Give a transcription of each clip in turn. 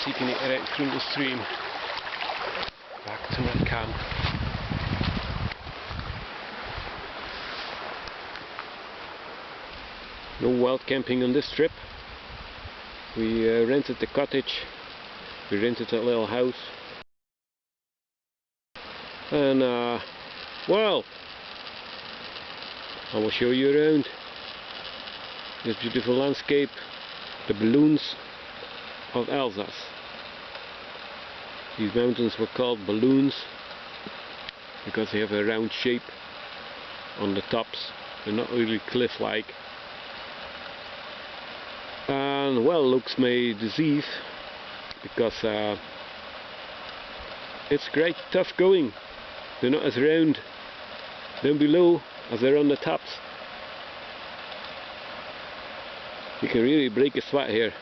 zitten niet rijdt through the stream. Back to my camp. No wild camping on this trip. We rented the cottage, we rented a little house, and well, I will show you around this beautiful landscape, the balloons of Alsace. These mountains were called balloons because they have a round shape on the tops. They're not really cliff-like. And well, looks may deceive because it's great tough going. They're not as round down below as they're on the tops. You can really break a sweat here.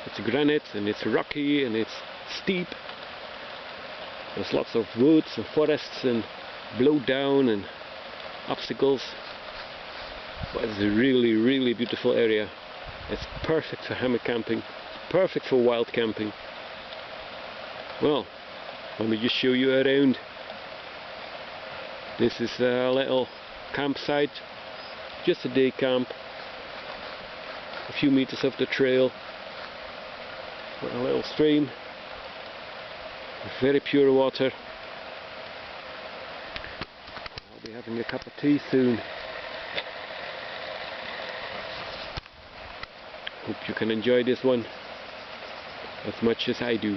It's granite and it's rocky and it's steep. There's lots of woods and forests and blow down and obstacles. But it's a really, really beautiful area. It's perfect for hammock camping, perfect for wild camping. Well, let me just show you around. This is a little campsite, just a day camp, a few meters off the trail, with a little stream, very pure water. I'll be having a cup of tea soon. Hope you can enjoy this one as much as I do.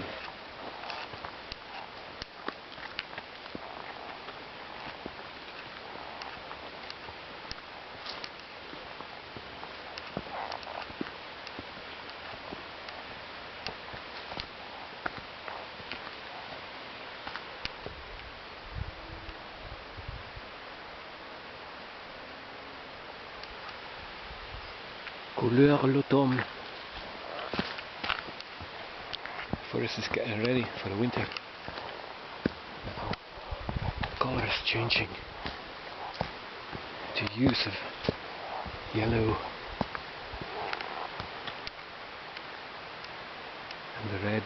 Couleur l'automne. Forest is getting ready for the winter. The colour is changing to use of yellow and the red.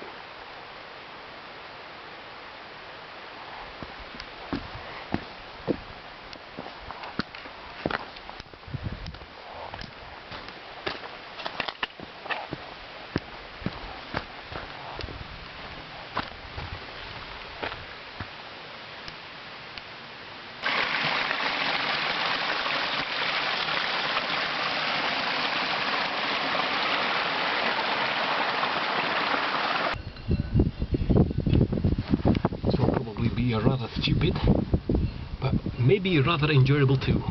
Be rather stupid, but maybe rather enjoyable too.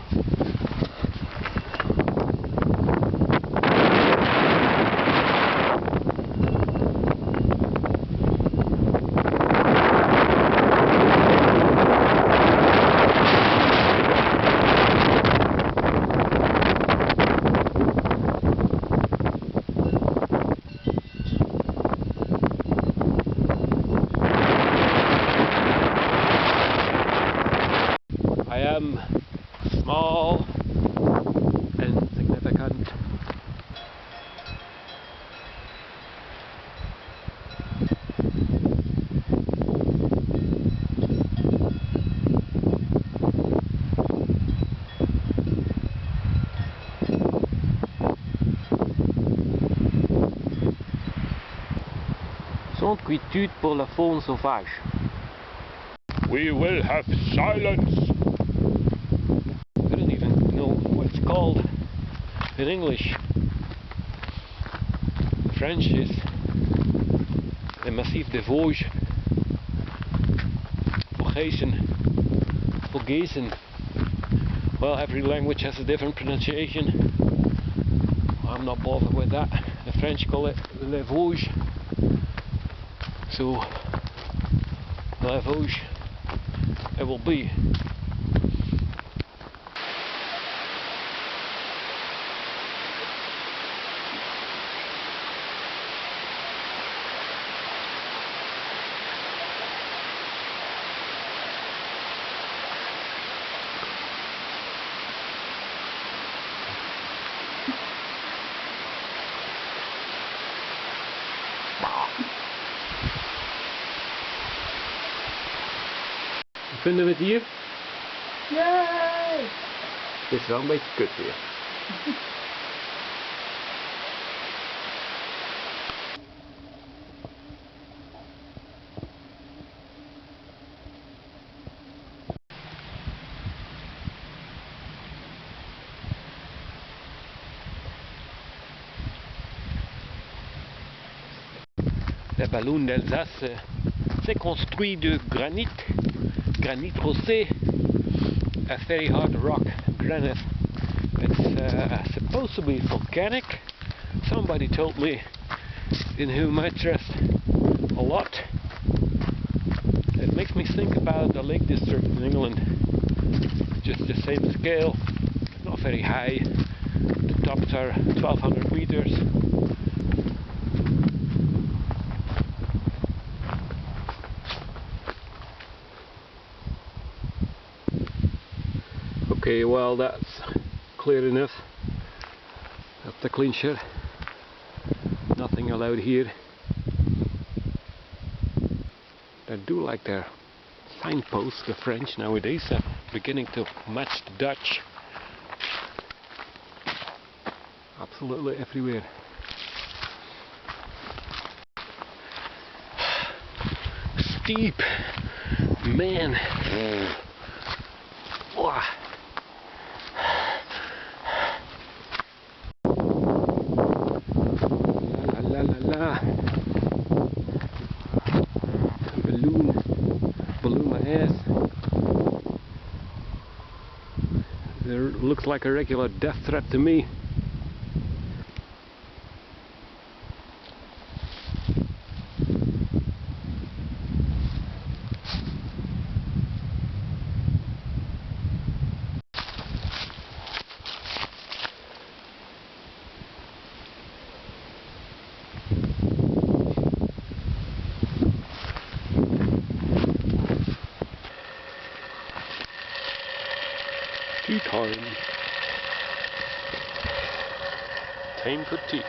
I am small and significant. Sans quiétude pour la faune sauvage. We will have silence. I don't even know what it's called in English. French is the Massif des Vosges. Vosges. Well, every language has a different pronunciation. I'm not bothered with that. The French call it Les Vosges. So, Les Vosges it will be. Vinden we het hier? Yay! Dit is wel een beetje kut weer. La ballon d'Alsace s'est construit de granit rosé, a very hard rock, granite. It's supposed to be volcanic. Somebody told me, in whom I trust a lot. It makes me think about the Lake District in England. Just the same scale, not very high. The tops are 1200 meters. Okay, well, that's clear enough. That's the clincher. Nothing allowed here. They do like their signposts, the French nowadays, are beginning to match the Dutch. Absolutely everywhere. Steep, man. Wow. La la la la. Balloon my ass. There looks like a regular death threat to me. Tea time. Time for tea.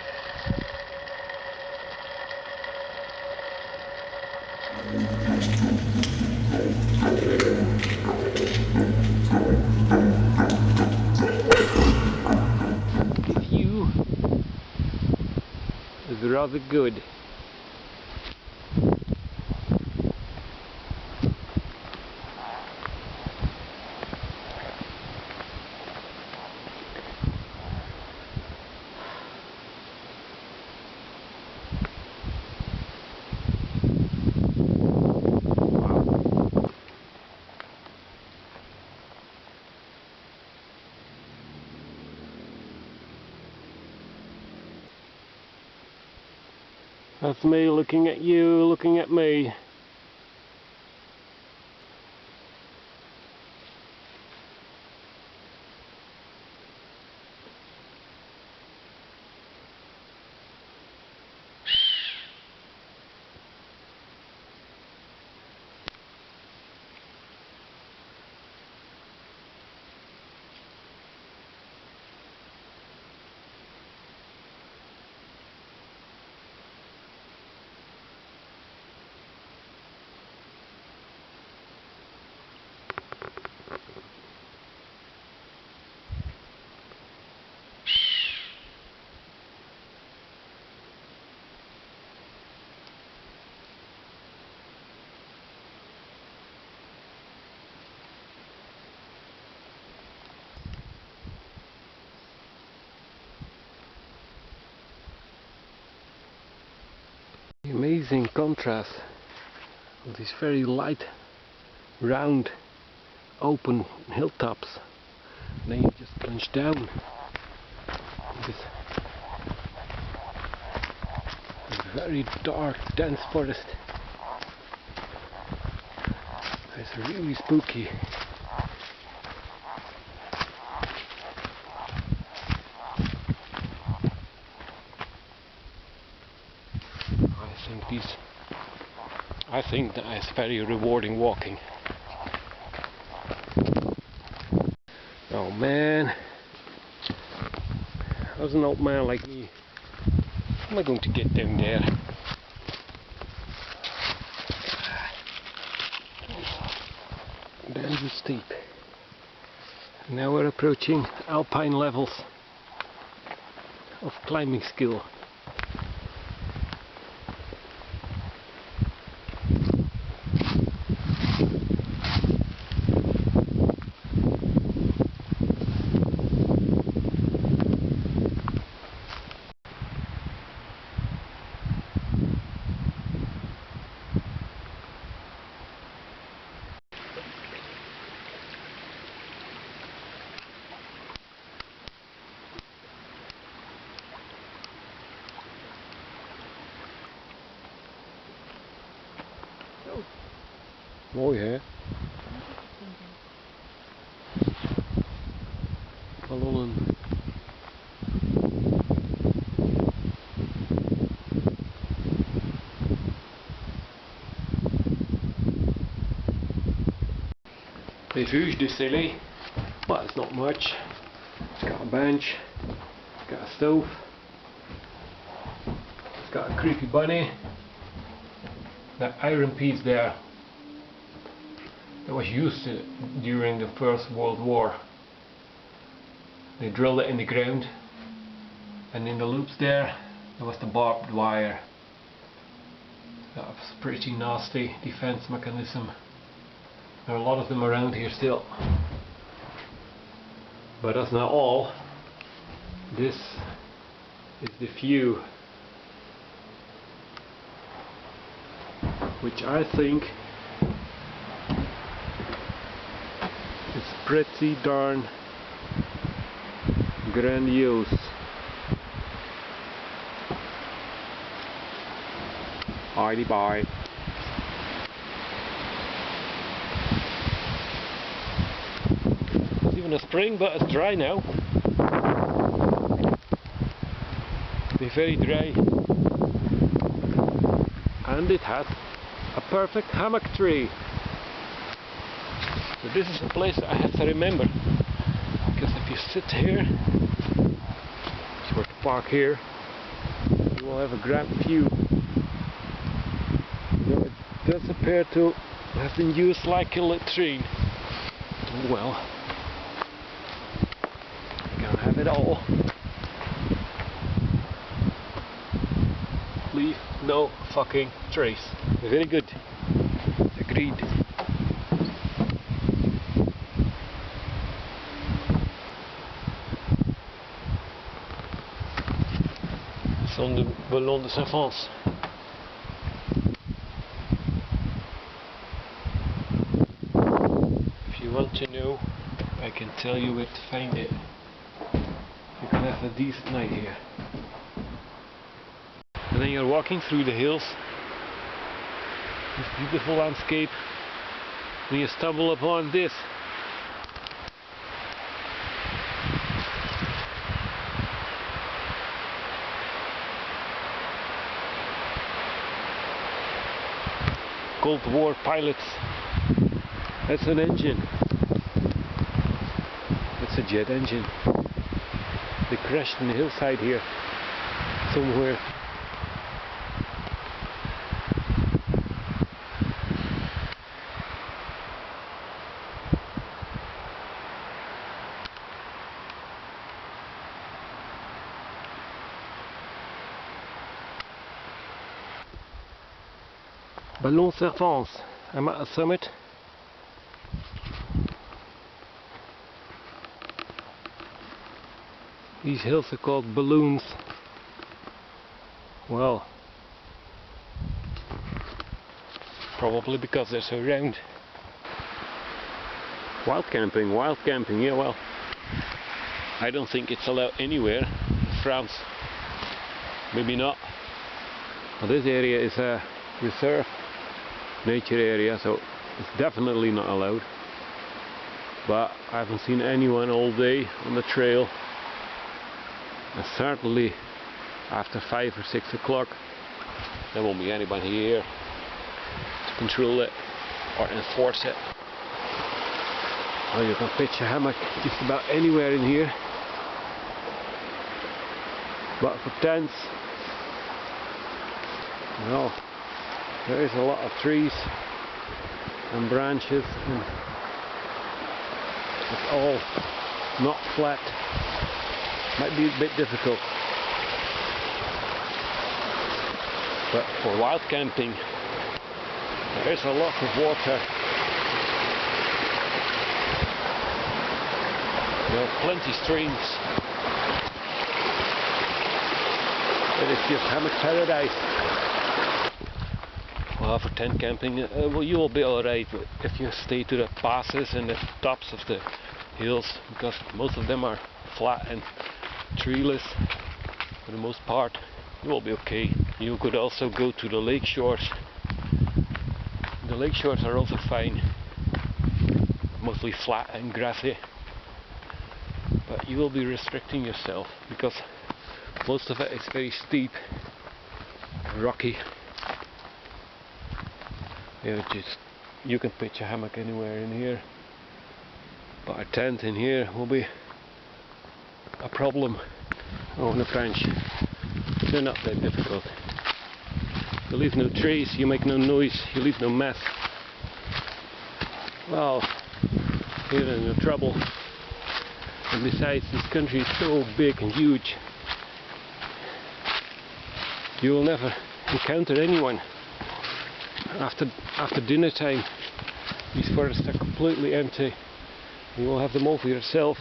The view is rather good. That's me looking at you, looking at me. The amazing contrast of these very light, round, open hilltops. And then you just plunge down this very dark, dense forest. It's really spooky. I think that is very rewarding walking. Oh man, how's an old man like me? How am I going to get down there? This is steep. Now we're approaching alpine levels of climbing skill. Mooi hè? Ballonnen. Refuge du Soleil. Well, it's not much. It's got a bench, it's got a stove, it's got a creepy bunny. That iron piece there that was used during the First World War. They drilled it in the ground, and in the loops there was the barbed wire. That was a pretty nasty defense mechanism. There are a lot of them around here still. But that's not all. This is the view, which I think is pretty darn grandiose. Heidi bye. It's even a spring, but it's dry now. It's very dry. And it has a perfect hammock tree. So this is a place I have to remember, because if you sit here, if you were to park here, you will have a grand view. Now it does appear to have been used like a latrine. Well, you can't have it all. Leave no fucking trace. Very good. Agreed. On the Ballon de Saint-Vance. If you want to know, I can tell you where to find it. You can have a decent night here. And then you're walking through the hills, this beautiful landscape, and you stumble upon this. Cold War pilots. That's an engine. It's a jet engine. They crashed in the hillside here somewhere. Ballon Saint-Vance. I'm at a summit. These hills are called balloons. Well, probably because they're so round. Wild camping, yeah, well, I don't think it's allowed anywhere in France. Maybe not. Well, this area is a reserve nature area, so it's definitely not allowed. But I haven't seen anyone all day on the trail, and certainly after 5 or 6 o'clock there won't be anybody here to control it or enforce it. Oh, you can pitch a hammock just about anywhere in here, but for tents, well, there is a lot of trees and branches and It's all not flat. Might be a bit difficult. But for wild camping, there's a lot of water. There are plenty streams. It is just hammock paradise. Well, for tent camping, well, you will be alright if you stay to the passes and the tops of the hills, because most of them are flat and treeless for the most part. You will be okay. You could also go to the lake shores. The lake shores are also fine, mostly flat and grassy, but you will be restricting yourself because most of it is very steep, rocky. You can pitch a hammock anywhere in here, but a tent in here will be a problem. Oh, the French, they're not that difficult. You leave no trace, you make no noise, you leave no mess. Well, you're in no trouble. And besides, this country is so big and huge, you will never encounter anyone. After dinner time, these forests are completely empty. You will have them all for yourself.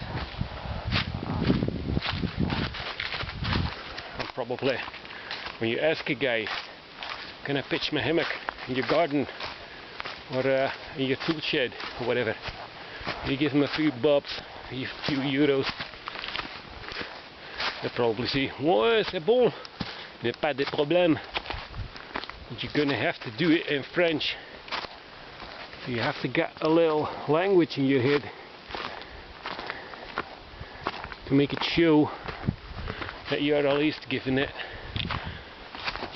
And probably when you ask a guy, can I pitch my hammock in your garden or in your tool shed or whatever, you give him a few bobs, a few euros, they'll probably say, ouais, c'est bon, il n'y a pas de problème. But you're going to have to do it in French. So you have to get a little language in your head to make it show that you are at least giving it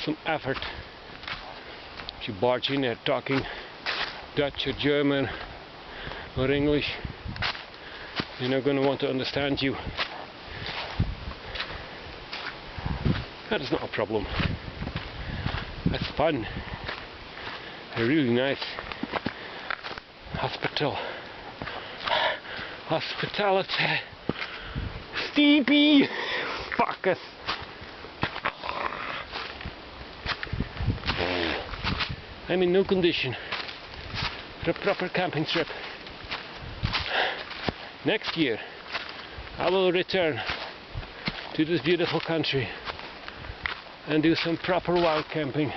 some effort. If you barge in there talking Dutch or German or English, they're not going to want to understand you. That is not a problem. That's fun. They're really nice. Hospitality. Steepy. Fuck us. I'm in no condition for a proper camping trip. Next year I will return to this beautiful country and do some proper wild camping.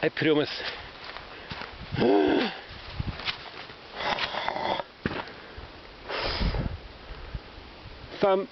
I promise. Thumb.